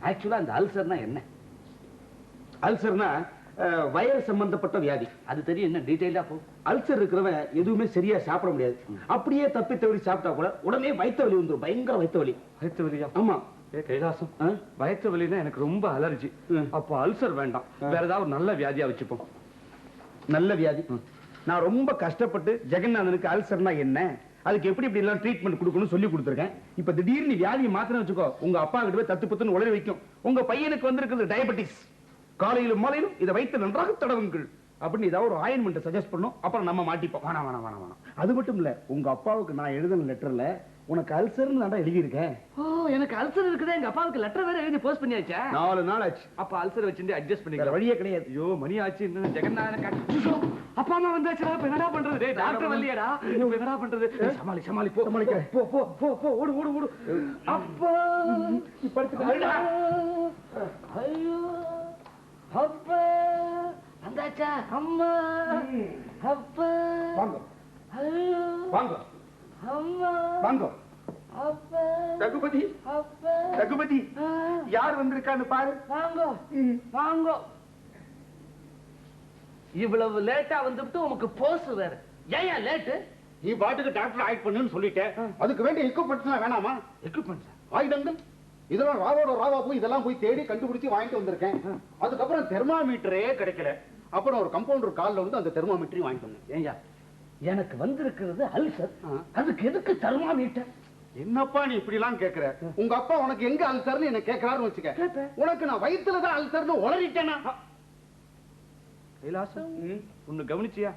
ஆக்சுவலா அந்த அல்சர்னா என்ன? அல்சர்னா வயிறு சம்பந்தப்பட்ட வியாதி. அது தெரியும், என்ன டீடைலா போ. அல்சர் இருக்கிறவன் எதுவுமே சரியா சாப்பிட முடியாது. அப்படியே தப்பி தவறி சாப்பிட்டா கூட உடனே வயிற்று வலி வந்துடும், பயங்கர வயிற்று வலி. வயிற்று வலியா? ஆமா. கைலாசம், வயிற்று வலினா எனக்கு ரொம்ப அலர்ஜி. அப்போ அல்சர் வேண்டாம், வேற ஏதாவது நல்ல வியாதியா வச்சுப்போம். நல்ல வியாதி? நான் ரொம்ப கஷ்டப்பட்டு ஜெகநாதனுக்கு அல்சர்னா என்ன, அதுக்கு எப்படி இப்படி எல்லாம் ட்ரீட்மெண்ட் கொடுக்கணும்னு சொல்லி கொடுத்துருக்கேன். இப்ப திடீர்னு வியாதியை மாத்திரம் வச்சுக்கோ, உங்க அப்பா கிட்ட போய் தத்து பத்துன்னு உளறி வைக்கும். உங்க பையனுக்கு வந்திருக்கிறது டயபெட்டிஸ், காலையிலும் மாலையிலும் இதை வைத்து நன்றாக தடவுங்கள் அப்படின்னு ஏதாவது ஒரு ஆயின்மெண்ட் சஜஸ்ட் பண்ணும். அப்புறம் நம்ம மாட்டிப்போம். வேணாம் வேணாம் வேணாம் வேணாம். அது மட்டும் இல்ல, உங்க அப்பாவுக்கு நான் எழுதின லெட்டர்ல உனக்கு அல்சர்னு நான் எழுதி இருக்கேன். ஓ, எனக்கு அல்சர் இருக்குதே. எங்க அப்பாவுக்கு லெட்டர் வேற எழுதி போஸ்ட் பண்ணியாச்சா? 4 நாள் ஆச்சு. அப்ப அல்சர் வச்சிருந்து அட்ஜஸ்ட் பண்ணிக்க வழியே கிடையாது. ஐயோ, மணி ஆச்சு. இன்னும் ஜெகநாதன் அப்பா அம்மா வந்தாச்சுடா. இப்ப என்னடா பண்றது? டாக்டர் வரலையடா. இப்ப என்னடா பண்றது? சமாளி சமாளி, போ. சமாளிக்கிறேன். போ போ போ போ, ஓடு ஓடு ஓடு. அப்பா படுத்துக்கடா. ஐயோ, அப்பா வந்தாச்சா? அம்மா, அப்பா, வாங்க ஐயோ, வாங்க அம்மா, வாங்க. அப்பா, ரகுபதி, அப்பா, ரகுபதி, யார் வந்திருக்கான்னு பாரு. வாங்க வாங்க. இவ்வளவு லேட்டா வந்துட்டு உனக்கு போஸ் வேற. ஏன் லேட்டு? நீ பாட்டுக்கு டாக்டர் ஆக்ட் பண்ணுன்னு சொல்லிட்டேன். அதுக்கு வேண்டிய எக்யூப்மெண்ட்ஸ் வேணாமா? எக்யூப்மெண்ட்ஸ், ஆயுதங்கள் இதெல்லாம் ராவோட ராவா போய் இதெல்லாம் போய் தேடி கண்டுபிடிச்சு வாங்கிட்டு வந்திருக்கேன். அதுக்கப்புறம் தெர்மாமீட்டரே கிடைக்கல. அப்புறம் ஒரு கம்பவுண்டர் கால்ல வந்து அந்த தெர்மாமீட்டரையும் வாங்கிட்டு வந்தேன். ஏய்யா, எனக்கு வந்திருக்கிறது அல்சர், அதுக்கு எதுக்கு தெர்மாமீட்டர்? என்னப்பா நீ இப்படி எல்லாம் கேக்குற? உங்க அப்பா உனக்கு எங்க அல்சர்னு என்ன கேக்குறாருன்னு வச்சுக்க, உனக்கு நான் வயிற்றுலதான் அல்சர்னு உளறிட்டேனா? கைலாசம், ஒன்னு கவனிச்சியா?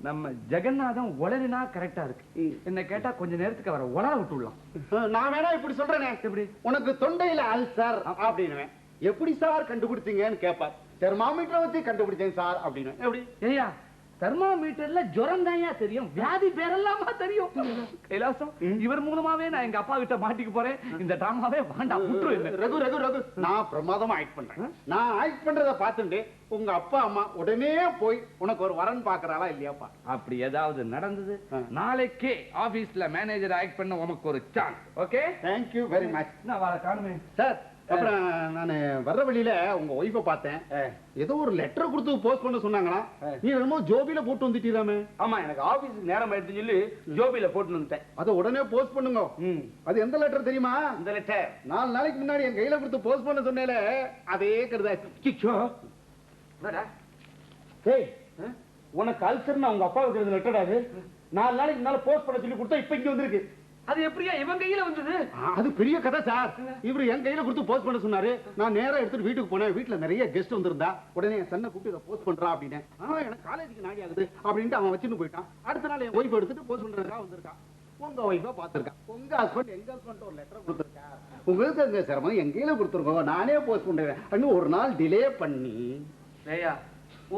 நம்ம ஜெகநாதன் உளறினா கரெக்டா இருக்கு. என்ன கேட்டா கொஞ்ச நேரத்துக்கு அவரை உளர விட்டுடலாம். நான் வேணா இப்படி சொல்றேனே, எப்படி உனக்கு தொண்டையில அல்சர் அப்படின்னு எப்படி சார் கண்டுபிடிச்சீங்கன்னு கேட்பார். தெர்மாமீட்டரை வச்சு கண்டுபிடிச்சேன் சார் அப்படின்னு. எப்படி? ஏய்யா, தெர்மாமீட்டர்ல ஜுரம் தான்யா தெரியும், வியாதி பேரெல்லாமா தெரியும். கைலாசம், இவர் மூலமாவே நான் எங்க அப்பா கிட்ட மாட்டிக்க போறேன். இந்த டிராமாவே வேண்டாம், விட்டுரு. ரகு ரகு ரகு, நான் பிரமாதமா ஆக்ட் பண்றேன். நான் ஆக்ட் பண்றத பார்த்துட்டு உங்க அப்பா அம்மா உடனே போய் உனக்கு ஒரு வரன் பாக்குறாளா இல்லையாப்பா? அப்படி ஏதாவது நடந்தது, நாளைக்கே ஆபீஸ்ல மேனேஜர் ஆக்ட் பண்ண உனக்கு ஒரு chance. Okay, thank you very much. நான் வர காணுமே சார். அப்புறம் நான் வர்ற வழியில உங்க ஒய்ஃபை பார்த்தேன். ஏதோ ஒரு லெட்டர் கொடுத்து போஸ்ட் பண்ண சொன்னாங்களா? நீ என்னமோ ஜோபில போட்டு வந்துட்டீராமே? ஆமா, எனக்கு ஆபீஸ்க்கு நேரம் ஆயிடுச்சு சொல்லி ஜோபில போட்டு வந்துட்டேன். அதை உடனே போஸ்ட் பண்ணுங்க. அது எந்த லெட்டர் தெரியுமா? இந்த லெட்டர் 4 நாளைக்கு முன்னாடி என் கையில கொடுத்து போஸ்ட் பண்ண சொன்னேல, அதே கருதாச்சு. உனக்கு அல்சர்னு உங்க அப்பாவுக்கு எழுதின லெட்டர் அது 4 நாளைக்கு முன்னால போஸ்ட் பண்ண சொல்லி கொடுத்தா இப்ப இங்க வந்திருக்கு. அது எப்படியா இவன் கையில வந்தது? அது பெரிய கதை சார். இவரு என் கையில கொடுத்து போஸ்ட் பண்ண சொன்னாரு. நான் நேரா எடுத்துட்டு வீட்டுக்கு போனேன். வீட்டுல நிறைய கெஸ்ட் வந்திருந்தா. உடனே என் சன்னை கூப்பிட்டு இதை போஸ்ட் பண்றா அப்படின்னு. எனக்கு காலேஜுக்கு நாடி ஆகுது அப்படின்ட்டு அவன் வச்சுட்டு போயிட்டான். அடுத்த நாள் என் ஒய்ஃப் எடுத்துட்டு போஸ்ட் பண்றதுக்காக வந்திருக்கான். உங்க ஒய்ஃபா பாத்துருக்கான். உங்க ஹஸ்பண்ட் எங்க ஹஸ்பண்ட் ஒரு லெட்டர் கொடுத்துருக்காரு. உங்களுக்கு எங்க சிரமம் என் கையில கொடுத்துருக்கோம், நானே போஸ்ட் பண்றேன் அப்படின்னு ஒரு நாள் டிலே பண்ணி. ஏய்யா,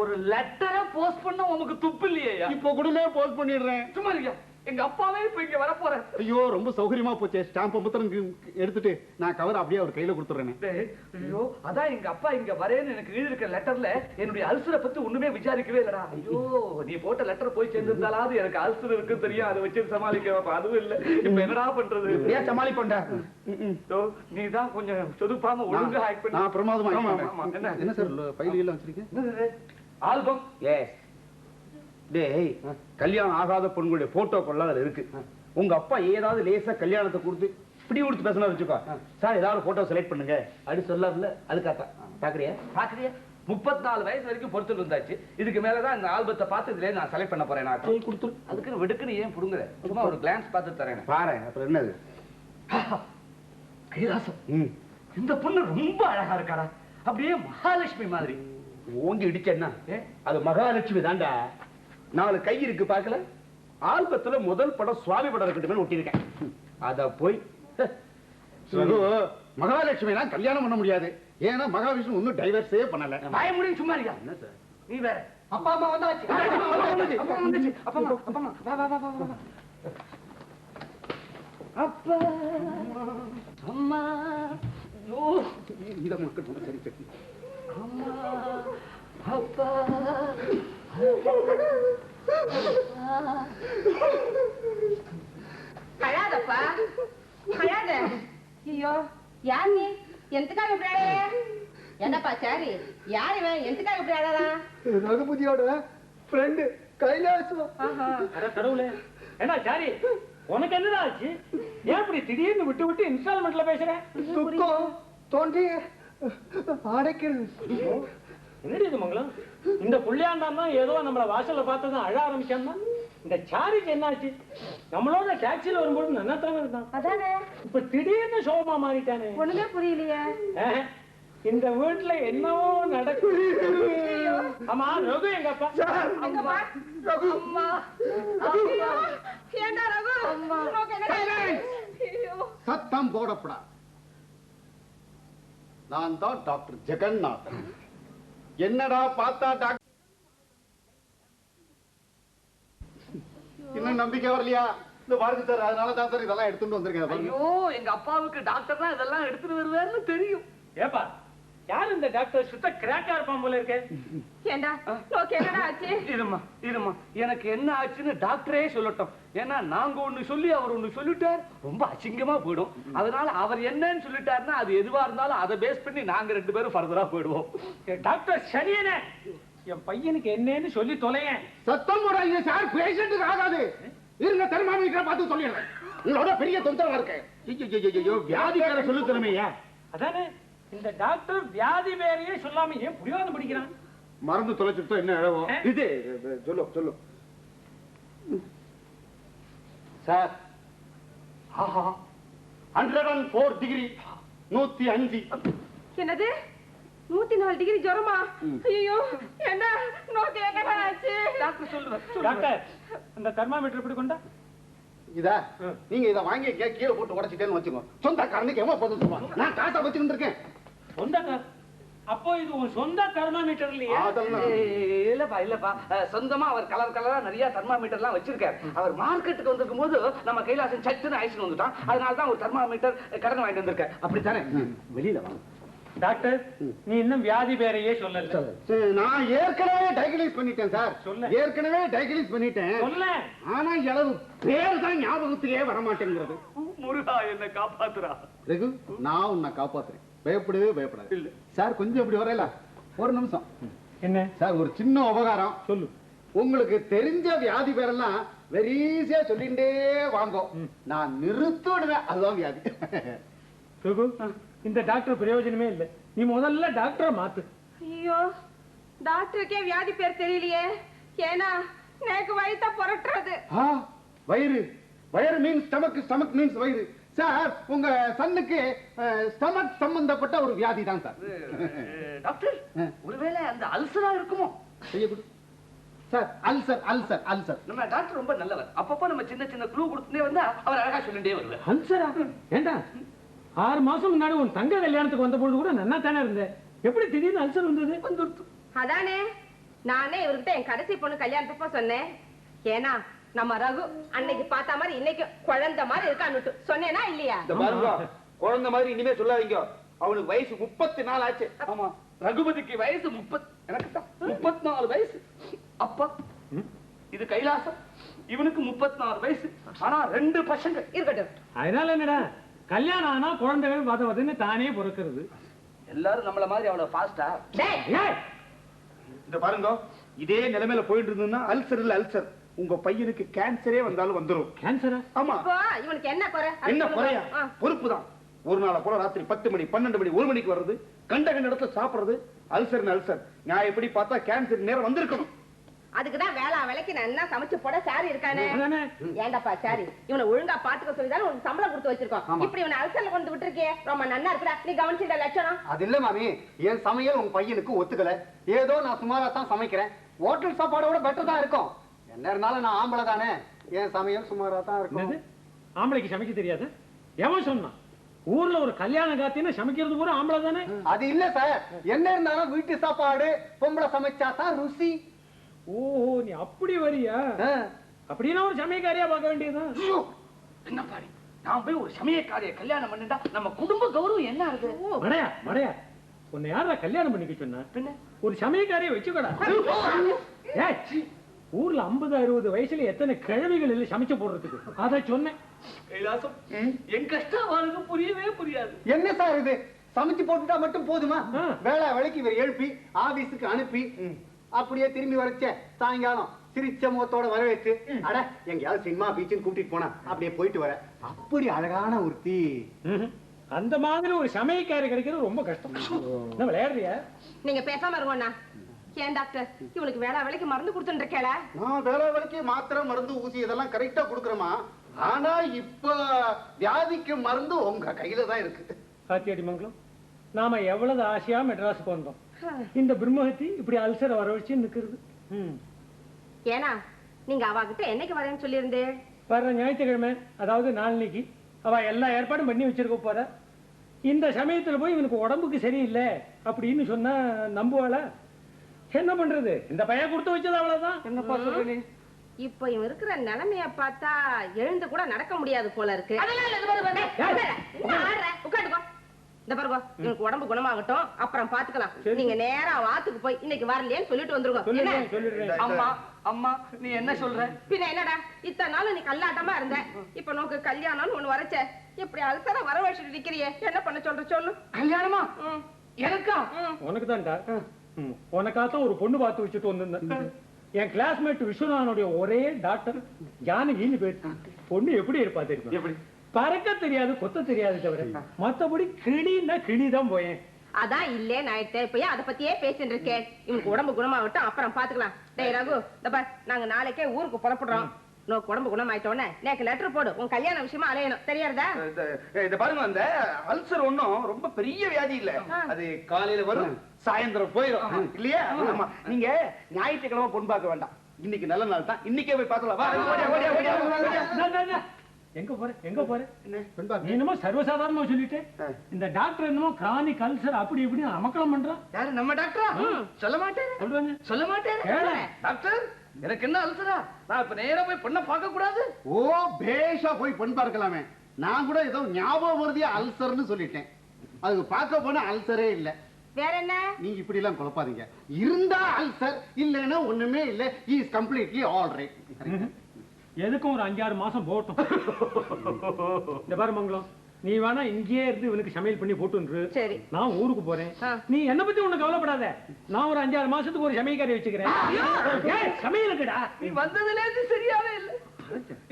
ஒரு லெட்டரை போஸ்ட் பண்ண உனக்கு துப்பு இல்லையா? இப்போ கூடவே போஸ்ட் பண்ணிடுறேன். சும்மா இருக்கியா? எங்க அப்பாவே இப்ப இங்க வர போறேன். ஐயோ, ரொம்ப சௌகரியமா போச்சு. ஸ்டாம்ப் புத்தகம் எடுத்துட்டு நான் கவர் அப்படியே அவர் கையில கொடுத்துறேன். ஐயோ, அதான் எங்க அப்பா இங்க வரேன்னு எனக்கு எழுதி இருக்க லெட்டர்ல என்னுடைய அல்சரை பத்தி ஒண்ணுமே விசாரிக்கவே இல்லடா. ஐயோ, நீ போட்ட லெட்டர் போய் சேர்ந்திருந்தாலாவது எனக்கு அல்சர் இருக்குன்னு தெரியும். அதை வச்சு சமாளிக்க அதுவும் இல்ல. இப்ப என்னடா பண்றது? ஏன் சமாளிப்பண்ட? நீ தான் கொஞ்சம் சொதுப்பாம ஒழுங்கா ஆக்ட் பண்ணி. நான் பிரமாதமா என்ன சார் ஃபைல் எல்லாம் வச்சிருக்கேன்? ஆல்பம். எஸ். டேய், கல்யாணம் ஆகாத பொண்ணுடைய போட்டோ கொள்ளாத இருக்கு. உங்க அப்பா ஏதாவது லேசா கல்யாணத்தை கொடுத்து இப்படி கொடுத்து பேசணும் வச்சுக்கோ. சார் ஏதாவது போட்டோ செலக்ட் பண்ணுங்க அப்படி சொல்லல. அதுக்காக பாக்குறியா? 34 வயசு வரைக்கும் பொறுத்துட்டு இருந்தாச்சு. இதுக்கு மேலதான் இந்த ஆல்பத்தை பார்த்து இதுல நான் செலக்ட் பண்ண போறேன். நான் கொடுத்து அதுக்கு வெடுக்குன்னு ஏன் புடுங்குற? சும்மா ஒரு கிளான்ஸ் பார்த்து தரேன் பாரு. அப்புறம் என்னது? கைலாசம், இந்த பொண்ணு ரொம்ப அழகா இருக்காடா. அப்படியே மகாலட்சுமி மாதிரி. ஓங்கி இடிச்சேன்னா அது மகாலட்சுமி தாண்டா. 4 கை இருக்கு பாக்கல. ஆல்பத்துல முதல் படம் சுவாமி படம் இருக்கட்டும் ஒட்டி இருக்கேன். அத போய் மகாலட்சுமி எல்லாம் கல்யாணம் பண்ண முடியாது. ஏன்னா மகாவிஷ்ணு ஒன்னும் டைவர்ஸே பண்ணல. வாய முடியும் சும்மா இருக்கியா? என்ன சார் நீ வேற? அப்பா அம்மா வந்தாச்சு. அப்பா அம்மா இத மக்கள் சரி சரி. அம்மா அப்பா அழாதப்பா, அழாத. ஐயோ, யார் நீ எதுக்காக இப்படி ஆடாத? என்னப்பா சாரி, யார் இவன்? எதுக்காக இப்படி ஆடாதா? ரகுபதியோட ஃப்ரெண்டு கைலாசம். கடவுளே, என்ன சாரி உனக்கு என்னடா ஆச்சு? ஏன் இப்படி திடீர்னு விட்டு விட்டு இன்ஸ்டால்மெண்ட்ல பேசுற? துக்கம் தோன்றி அடைக்கிறது. என்னடி இது மங்களம்? இந்த புள்ளியாண்டான் தான் ஏதோ நம்மள வாசல்ல பார்த்ததும் அழ ஆரம்பிச்சான்னா, இந்த சாரிக்கு என்ன ஆச்சு? நம்மளோட டாக்ஸில வரும்போது நல்லா தானே இருந்தான். அதானே இப்ப திடீர்னு சோகமா மாறிட்டானே. ஒண்ணுமே புரியலையே. இந்த வீட்டுல என்னவோ நடக்குது. ஆமா, ரகு எங்க அப்பா? எங்கப்பா? அம்மா. ஐயோ, ஏண்டா ரகு? உனக்கு என்னடா ஆச்சு? ஐயோ. சத்தம் போடப்படா. நான் தான் டாக்டர் ஜெகநாதன். என்னடா பார்த்தா டாக்டர் இன்னும் நம்பிக்கை வரலையா? இந்த பாருங்க சார், அதனால தான் சார் இதெல்லாம் எடுத்துட்டு வந்திருக்கேன். ஐயோ, எங்க அப்பாவுக்கு டாக்டர் தான் இதெல்லாம் எடுத்துட்டு வருவாருன்னு தெரியும். ஏப்பா, யார் இந்த டாக்டர்? சுத்த கிராக்கா இருப்பான் போல இருக்கே. ஏண்டா உனக்கு என்னடா ஆச்சு? இருமா, எனக்கு என்ன ஆச்சுன்னு டாக்டரே சொல்லட்டும். ஏன்னா நாங்க ஒண்ணு சொல்லி அவர் ஒண்ணு சொல்லிட்டார், ரொம்ப அசிங்கமா போயிடும். அதனால அவர் என்னன்னு சொல்லிட்டாருன்னா அது எதுவா இருந்தாலும் அதை பேஸ் பண்ணி நாங்க 2 பேரும் ஃபர்தரா போயிடுவோம். டாக்டர் சரியனே, என் பையனுக்கு என்னன்னு சொல்லி தொலையேன். சத்தம் போடாதீங்க சார், பேஷண்ட்டுக்கு ஆகாது. இருங்க, தெர்மாமீட்டரை பார்த்து சொல்லிடுறேன். உங்களோட பெரிய தொந்தரவா இருக்கேன். வியாதிக்கார சொல்லு திறமையா? அதானே, இந்த டாக்டர் வியாதி வேறையே சொல்லாம ஏன் புரியாத படிக்கிறான்? மறந்து தொலைச்சுட்டா என்ன இழவும்? இது சொல்லு சார், 104 டிகிரி 105. என்னது 104 டிகிரி ஜுரமா? ஐயோ, ஏண்டா உனக்கு என்னடா ஆச்சு? டாக்டர் சொல்லுவார். டாக்டர், அந்த தெர்மாமீட்டர் எப்படி கொண்டா? இதா நீங்க இதை வாங்கி கீழே போட்டு உடைச்சிட்டேன்னு வச்சுக்கோ, சொந்தக்காரனுக்கு எவ்வளவு போதும் சொல்லுவான். நான் காசை வச்சுக்கிட்டு இருக்கேன். சொந்தக்கார்? அப்போ இது உன் சொந்த தெர்மாமீட்டர் இல்லையா? அதெல்லாம் இல்லப்பா, சொந்தமா அவர் கலரா நிறைய தெர்மாமீட்டர்லாம் வச்சிருக்காரு. அவர் மார்க்கெட்டுக்கு வந்திருக்கும் போது நம்ம கைலாசம் சட்டுன்னு ஐஸ்னு வந்துட்டான். அதனால தான் ஒரு தெர்மாமீட்டர் கடன் வாங்கிட்டு வந்திருக்காரு. அப்படித்தானே? வெளியில வாங்க டாக்டர், நீ இன்னும் வியாதி பேரையே சொல்லல. நான் ஏற்கனவே டைகனைஸ் பண்ணிட்டேன் சார். சொல்ல. ஏற்கனவே டைகனைஸ் பண்ணிட்டேன். சொல்ல. ஆனா இளவு பேர் தான் ஞாபகத்துக்கே வர மாட்டேங்கிறது. முருகா, என்ன காப்பாத்துறா. ரகு, நான் உன்னை காப்பாத்துறேன், பயப்படவே பயப்படாது. இல்ல சார், கொஞ்சம் இப்படி வரல, ஒரு நிமிஷம். என்ன சார், ஒரு சின்ன உபகாரம். சொல்லு. உங்களுக்கு தெரிஞ்ச வியாதி பேரெல்லாம் வெரீசியா சொல்லிண்டே வாங்கோ, நான் நிறுத்திடுவேன். அதுதான் வியாதி. ரகு, இந்த டாக்டர் பிரயோஜனமே இல்லை. நீ முதல்ல டாக்டரை மாத்து. ஐயோ, டாக்டருக்கே வியாதி பேர் தெரியலையே. ஏன்னா எனக்கு வயித்த புரட்டுறது. வயிறு, வயிறு மீன்ஸ் ஸ்டமக், ஸ்டமக் மீன்ஸ் வயிறு. சார், உங்க சன்னுக்கு ஸ்டமக் சம்பந்தப்பட்ட ஒரு வியாதி தான் சார். டாக்டர், ஒருவேளை அந்த அல்சரா இருக்குமோ? செய்யக்கூடும் சார். Ulcer, ulcer, ulcer. நம்ம டாக்டர் ரொம்ப நல்லவர். அப்பப்போ நம்ம சின்ன சின்ன க்ளூ கொடுத்துட்டே வந்தா அவர் அழகா சொல்லிட்டே வருவார். அல்சரா? ஏண்டா 6 மாசம் முன்னாடி உன் தங்க கல்யாணத்துக்கு வந்த பொழுது கூட நல்லா தானே இருந்தேன். எப்படி திடீர்னு அல்சர் வந்தது? அதானே நானே இவர்கிட்ட என் கடைசி பொண்ணு கல்யாணத்தப்ப சொன்னேன். ஏன்னா நம்ம ரகு அன்னைக்கு பார்த்த மாதிரி இன்னைக்கு குழந்தை மாதிரி இருக்கான்னு சொன்னேனா இல்லையா? குழந்தை மாதிரி இனிமே சொல்லாதீங்க. அவனுக்கு வயசு 34 ஆச்சு. ஆமா, ரகுபதிக்கு வயசு 30, எனக்கு தான் 34 வயசு. அப்பா, இது கைலாசம், இவனுக்கு 34 வயசு. ஆனா 2 பசங்க இருக்கட்டும். அதனால என்னடா, கல்யாணம் ஆனா குழந்தைகள் வதவதுன்னு தானே பொறுக்கிறது. எல்லாரும் நம்மள மாதிரி அவ்வளவு ஃபாஸ்டா? இந்த பாருங்க, இதே நிலைமையில போயிட்டு இருந்ததுன்னா அல்சர் இல்ல அல்சர், உங்க பையனுக்கு கேன்சரே வந்தாலும் வந்துரும். கேன்சரா? ஆமா. இப்போ இவனுக்கு என்ன குறை? என்ன குறையா? பொறுப்பு தான். ஒரு நாள போல ராத்திரி 10 மணி 12 மணி 1 மணிக்கு வர்றது, கண்ட இடத்துல சாப்பிடுறது, அல்சர் அல்சர். நான் எப்படி பார்த்தா கேன்சர் நேரம் வந்திருக்கணும். அதுக்குதான் வேளா வேலைக்கு நான் என்ன சமைச்சு போட சாரி இருக்கானே. ஏண்டாப்பா சாரி, இவனை ஒழுங்கா பாத்துக்க சொல்லிதான் உனக்கு சம்பளம் கொடுத்து வச்சிருக்கோம். இப்படி இவனை அல்சர்ல கொண்டு விட்டுருக்கே, ரொம்ப நன்னா இருக்குடா. நீ கவனிச்சிட்ட லட்சணம் அது இல்ல மாமி. என் சமையல் உங்க பையனுக்கு ஒத்துக்கல. ஏதோ நான் சுமாரா தான் சமைக்கிறேன். ஹோட்டல் சாப்பாடோட பெட்டர் தான் இருக்கும். என்ன இருந்தாலும் நான் ஆம்பளை தானே, என் சமையல் சுமாரா தான் இருக்கும். ஆம்பளைக்கு சமைக்க தெரியாது? எவன் சொன்னான்? ஊர்ல ஒரு கல்யாண காத்தின்னு சமைக்கிறது பூரா ஆம்பளை தானே. அது இல்ல சார், என்ன இருந்தாலும் வீட்டு சாப்பாடு பொம்பளை சமைச்சா தான் ருசி. ஓஹோ, நீ அப்படி வரியா? அப்படின்னா ஒரு சமயக்காரியா பார்க்க வேண்டியதுதான். என்ன பாரு, நான் போய் ஒரு சமயக்காரிய கல்யாணம் பண்ணிட்டா நம்ம குடும்ப கௌரவம் என்ன ஆகுது? மடையா மடையா, உன்னை யாரா கல்யாணம் பண்ணிக்க சொன்னா? ஒரு சமயக்காரியை வச்சுக்கடா. ஊர்ல 50-60 வயசுல எத்தனை கிழவிகள் இல்ல சமைச்சு போடுறதுக்கு. அதை சொன்னேன். கைலாசம் என் கஷ்டம் அவனுக்கு புரியவே புரியாது. என்ன சார் இது? சமைச்சு போட்டுட்டா மட்டும் போதுமா? வேலை வேலைக்கு இவர் எழுப்பி ஆபீஸுக்கு அனுப்பி அப்படியே திரும்பி வரச்ச சாயங்காலம் சிரிச்ச முகத்தோட வரவேற்று அட எங்கேயாவது சினிமா பீச்சுன்னு கூட்டிட்டு போனா அப்படியே போயிட்டு வர. அப்படி அழகான ஒருத்தி. அந்த மாதிரி ஒரு சமயக்காரி கிடைக்கிறது ரொம்ப கஷ்டம். என்ன விளையாடுறியா? நீங்க பேசாம இருங்கண்ணா. ஏன் டாக்டர் இவளுக்கு வேலை வேலைக்கு மருந்து கொடுத்துட்டு இருக்கேல? நான் வேலை வேலைக்கு மாத்திரை மருந்து ஊசி இதெல்லாம் கரெக்டா கொடுக்குறேமா. ஆனா இப்ப வியாதிக்கு மருந்து உங்க கையில தான் இருக்கு. காத்தியடி மங்கலம், நாம எவ்வளவு ஆசையா மெட்ராஸுக்கு வந்தோம். இந்த பிரம்மஹத்தி இப்படி அல்சரை வர வச்சு நிக்கிறது. ஏனா நீங்க அவகிட்ட என்னைக்கு வரேன்னு சொல்லியிருந்தே? வர்ற ஞாயிற்றுக்கிழமை, அதாவது நாளைக்கு அவ எல்லா ஏற்பாடும் பண்ணி வச்சிருக்க போற. இந்த சமயத்துல போய் இவனுக்கு உடம்புக்கு சரியில்லை அப்படின்னு சொன்னா நம்புவாளா? என்ன பண்றது? இந்த பையன் கொடுத்து வச்சது அவ்வளவுதான். என்னப்பா சொல்றீ? இப்ப இவன் இருக்கிற நிலைமைய பார்த்தா எழுந்து கூட நடக்க முடியாது போல இருக்கு. உட்காந்துக்கோ. இந்த பாருங்க, இவனுக்கு உடம்பு குணமாகட்டும், அப்புறம் பாத்துக்கலாம். நீங்க நேரா வாத்துக்கு போய் இன்னைக்கு வரலையேன்னு சொல்லிட்டு வந்துருங்க. அம்மா அம்மா நீ என்ன சொல்ற? பின்ன என்னடா, இத்தனை நாள் நீ கல்லாட்டமா இருந்த, இப்ப நோக்கு கல்யாணம்னு ஒண்ணு வரச்ச, இப்படி அல்சரா வர வச்சுட்டு நிக்கிறியே, என்ன பண்ண சொல்ற சொல்லு. கல்யாணமா? எனக்கா? உனக்கு தான்டா. உனக்காத்தான் ஒரு பொண்ணு பார்த்து வச்சுட்டு வந்திருந்தேன். என் கிளாஸ்மேட் விஸ்வநாதனுடைய ஒரே டாக்டர் ஜானகின்னு பேர். பொண்ணு எப்படி இருப்பா தெரியுமா? எப்படி? பறக்க தெரியாது, கொத்த தெரியாது தவிர மத்தபடி கிளின்னா கிளிதான் போயேன். அதான் இல்லேன்னு ஆயிட்டேன். இப்ப அத பத்தியே பேசிட்டு இருக்கேன். இவனுக்கு உடம்பு குணமாகட்டும், அப்புறம் பாத்துக்கலாம். டேய் ரகு, இந்த பார், நாங்க நாளைக்கே ஊருக்கு புறப்படுறோம். நோக்கு உடம்பு குணமாயிட்டோன்னே நேக்கு லெட்டர் போடு. உன் கல்யாண விஷயமா அலையணும், தெரியாதா? இத பாருங்க, அந்த அல்சர் ஒண்ணும் ரொம்ப பெரிய வியாதி இல்ல. அது காலையில வரும், சாயந்தரம் போயிடும் இல்லையா? ஆமா. நீங்க ஞாயிற்றுக்கிழமை பொண்ணு பார்க்க வேண்டாம். இன்னைக்கு நல்ல நாள் தான், இன்னைக்கே போய் பார்க்கலாம். எங்க போற? நீ என்னமோ சர்வசாதாரணமா சொல்லிட்டு, இந்த டாக்டர் என்னமோ கிரானிக் அல்சர் அப்படி இப்படி அமக்கலம் பண்றான். யாரு? நம்ம டாக்டரா? சொல்ல மாட்டேன். சொல்றாங்க. சொல்ல மாட்டேன். டாக்டர் எனக்கு என்ன அல்சரா? நான் இப்ப நேரா போய் பொண்ணை பார்க்க கூடாது? ஓ, பேஷா போய் பொண்ணு பார்க்கலாமே. நான் கூட ஏதோ ஞாபகம் வருதியா அல்சர்னு சொல்லிட்டேன். அதுக்கு பார்க்க போனா அல்சரே இல்ல. வேற என்ன? நீங்க இப்படி எல்லாம் குழப்பாதீங்க. இருந்தா அல்சர், இல்லைன்னா ஒண்ணுமே இல்ல. He is completely all right. எதுக்கும் ஒரு 5-6 மாசம் போட்டும். இந்த பாரு மங்களம், நீ வேணா இங்கேயே இருந்து இவனுக்கு சமையல் பண்ணி போட்டு. சரி, நான் ஊருக்கு போறேன். நீ என்ன பத்தி ஒண்ணு கவலைப்படாத. நான் ஒரு 5-6 மாசத்துக்கு ஒரு சமையல்காரி வச்சுக்கிறேன். சமையலுக்குடா. நீ வந்ததுல இருந்து சரியாவே இல்ல.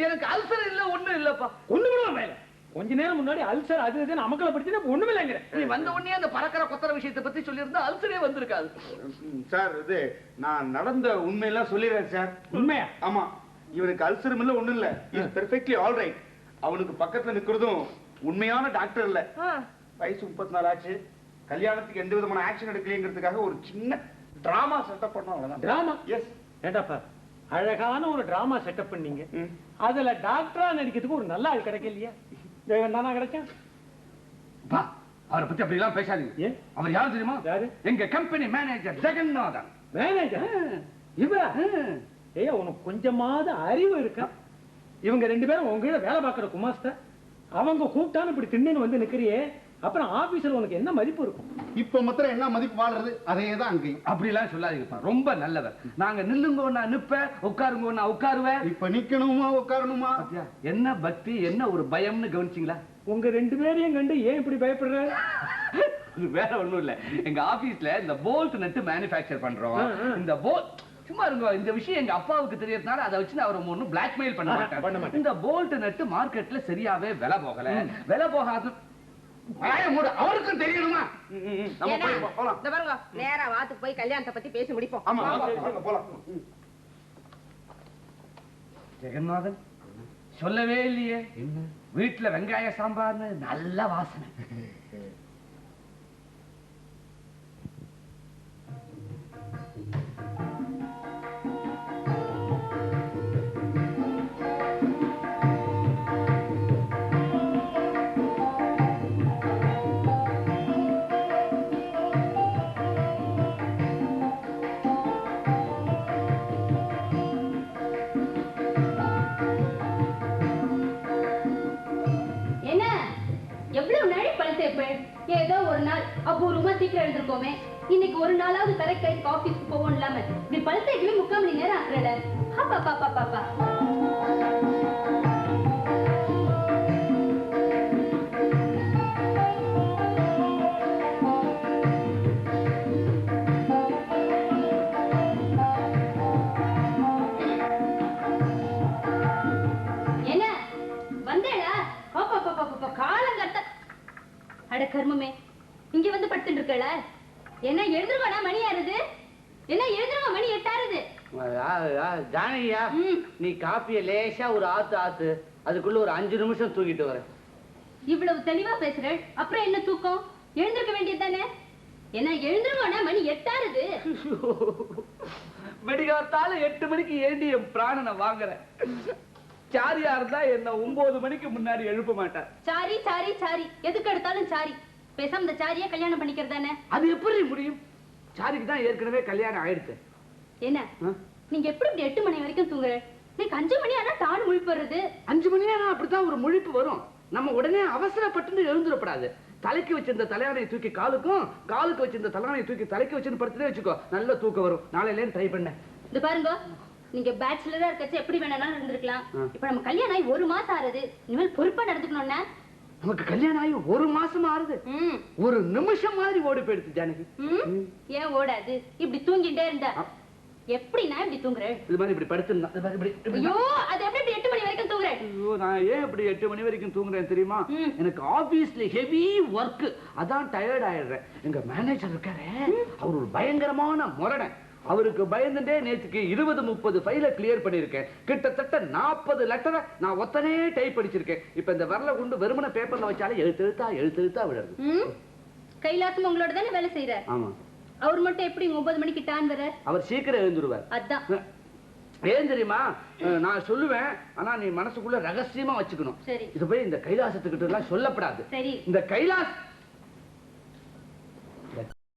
எனக்கு அல்சர் இல்ல, ஒண்ணும் இல்லப்பா. ஒண்ணுமே வேலை. கொஞ்ச நேரம் முன்னாடி அல்சர் அது இதுன்னு அமக்கலப்படுத்தினா ஒண்ணுமே இல்லைங்கிற. நீ வந்த உடனே அந்த பறக்கிற கொத்தர விஷயத்தை பத்தி சொல்லியிருந்தா அல்சரே வந்திருக்காது. சார், இது நான் நடந்த உண்மையெல்லாம் சொல்லிடுறேன் சார். உண்மையா? ஆமா. இவனுக்கு அல்சரும் இல்ல, ஒண்ணும் இல்ல. Is perfectly all right. அவனுக்கு பக்கத்துல நிக்கிறதும் உண்மையான டாக்டர் இல்ல. வயசு 34 ஆச்சு. கல்யாணத்துக்கு எந்த விதமான ஆக்ஷன் எடுக்கலங்கிறதுக்காக ஒரு சின்ன டிராமா செட்டப் பண்ணோம், அவ்வளவுதான். டிராமா? எஸ். ஏண்டாப்பா, அழகான ஒரு டிராமா செட்டப் பண்ணீங்க. அதுல டாக்டரா நடிக்கிறதுக்கு ஒரு நல்ல ஆள் கிடைக்கலையா? தானா கிடைச்சா? அவரை பத்தி அப்படி எல்லாம் பேசாதீங்க. அவர் யாரு தெரியுமா? யாரு? எங்க கம்பெனி மேனேஜர் ஜெகநாதன். மேனேஜர்? இவரா? ஏய், உனக்கு கொஞ்சமாவது அறிவு இருக்கா? இவங்க 2 பேரும் உங்ககிட்ட வேலை பார்க்கிற குமாஸ்தா. அவங்க கூப்பிட்டான்னு இப்படி திண்ணுன்னு வந்து நிக்கிறியே, அப்புறம் ஆபீஸ்ல உனக்கு என்ன மதிப்பு இருக்கும்? இப்ப மாத்திரம் என்ன மதிப்பு வாழ்றது? அதேதான் அங்கேயும். அப்படி எல்லாம் சொல்லாதீங்கப்பா, ரொம்ப நல்லவர். நாங்க நில்லுங்கோன்னா நிப்ப, உட்காருங்கோன்னா உட்காருவேன். இப்ப நிக்கணுமா உட்காரணுமா? என்ன பக்தி, என்ன ஒரு பயம்னு கவனிச்சிங்களா? உங்க 2 பேரையும் கண்டு ஏன் இப்படி பயப்படுற? வேற ஒண்ணும் இல்ல. எங்க ஆபீஸ்ல இந்த போல்ட் நட்டு மேனுஃபேக்சர் பண்றோம். இந்த போல்ட் சும்மா இருங்க. இந்த விஷயம் எங்க அப்பாவுக்கு தெரியறதுனால அதை வச்சு அவர் ஒன்னும் பிளாக்மெயில் பண்ண மாட்டார். இந்த போல்ட் நட்டு மார்க்கெட்ல சரியாவே விலை போகல. விலை போகாது. அவருக்கும் தெரியணுமா? நம்ம போலாம். இந்த பாருங்க, நேரா வாத்துக்கு போய் கல்யாணத்தை பத்தி பேசி முடிப்போம். ஆமா, போலாம். ஜெகநாதன் சொல்லவே இல்லையே வீட்டுல வெங்காய சாம்பார்னு நல்ல வாசனை. ஏதோ ஒரு நாள் அபூர்வமா சீக்கிரம் எழுந்திருக்கோமே, இன்னைக்கு ஒரு நாளாவது கரெக்ட் டைம் ஆபீஸ்க்கு போவோம் இல்லாம இப்படி பல்சேக்கவே 3/4 மணி நேரம் ஆக்குறல. பாப்பா அட கர்மமே, இங்க வந்து படுத்துட்டு இருக்கல. என்ன எழுந்துருவானா? மணி ஆறுது. என்ன எழுந்துருவா? மணி 8 ஆறுது. ஜானகியா, நீ காப்பிய லேசா ஒரு ஆத்து அதுக்குள்ள ஒரு 5 நிமிஷம் தூக்கிட்டு வர. இவ்வளவு தெளிவா பேசுறேன், அப்புறம் என்ன தூக்கம்? எழுந்திருக்க வேண்டியது தானே. என்ன எழுந்துருவானா? மணி 8 ஆறுது. வெடிகாத்தால 8 மணிக்கு ஏண்டி என் பிராணனை வாங்குற? சாரியா இருந்தா என்ன 9 மணிக்கு முன்னாடி எழுப்ப மாட்டார். சாரி சாரி சாரி, எதுக்கு எடுத்தாலும் சாரி. பேசாம இந்த சாரியா கல்யாணம் பண்ணிக்கிறதானே. அது எப்படி முடியும்? சாரிக்கு தான் ஏற்கனவே கல்யாணம் ஆயிடுச்சு. என்ன நீங்க எப்படி இப்படி 8 மணி வரைக்கும் தூங்குற? நீங்க 5 மணி ஆனா டான் முழிப்பு வருது. 5 மணி ஆனா அப்படித்தான் ஒரு முழிப்பு வரும். நம்ம உடனே அவசரப்பட்டு எழுந்துடப்படாது. தலைக்கு வச்சிருந்த தலையானையை தூக்கி காலுக்கும், காலுக்கு வச்சிருந்த தலையானையை தூக்கி தலைக்கு வச்சுன்னு படுத்துட்டே வச்சுக்கோ, நல்ல தூக்கம் வரும். நாளையிலேன்னு ட்ரை பண்ண. இது பாருங்க, நீங்க பேச்சுலரா இருக்கச்சு எப்படி வேணாலும் இருந்திருக்கலாம். இப்ப நம்ம கல்யாணம் ஆகி 1 மாசம் ஆறுது. இனிமேல் பொறுப்பா நடந்துக்கணும்னா. நமக்கு கல்யாணம் ஆகி 1 மாசம் ஆறுது. ஒரு நிமிஷம் மாதிரி ஓடி போயிடுச்சு ஜானகி. ஏன் ஓடாது? இப்படி தூங்கிட்டே இருந்தா எப்படின்னா இப்படி தூங்குறேன்? இது மாதிரி இப்படி படுத்துனா ஐயோ, அது எப்படி 8 மணி வரைக்கும் தூங்குறேன்? ஐயோ, நான் ஏன் இப்படி 8 மணி வரைக்கும் தூங்குறேன் தெரியுமா? எனக்கு ஆபீஸ்ல ஹெவி ஒர்க், அதான் டயர்ட் ஆயிடுறேன். எங்க மேனேஜர் இருக்காரு, அவர் ஒரு பயங்கரமான முரடன். அவருக்கு பயந்துட்டே நேற்றுக்கு 20-30 ஃபைலை கிளியர் பண்ணிருக்கேன். கிட்டத்தட்ட 40 லெட்டரை நான் ஒத்தனே டைப் அடிச்சிருக்கேன். இப்ப இந்த வரல கொண்டு வெறுமன பேப்பர்ல வச்சாலே எழுத்து விடுறது. கைலாசம் உங்களோட தானே வேலை செய்யறார். ஆமா. அவர் மட்டும் எப்படி 9 மணிக்கு டான் வர? அவர் சீக்கிரம் எழுந்துருவார். அதான் ஏன் தெரியுமா? நான் சொல்லுவேன், ஆனா நீ மனசுக்குள்ள ரகசியமா வச்சுக்கணும். சரி. இது போய் இந்த கைலாசத்துக்கிட்ட எல்லாம் சொல்லப்படாது. சரி. இந்த கைலாஸ்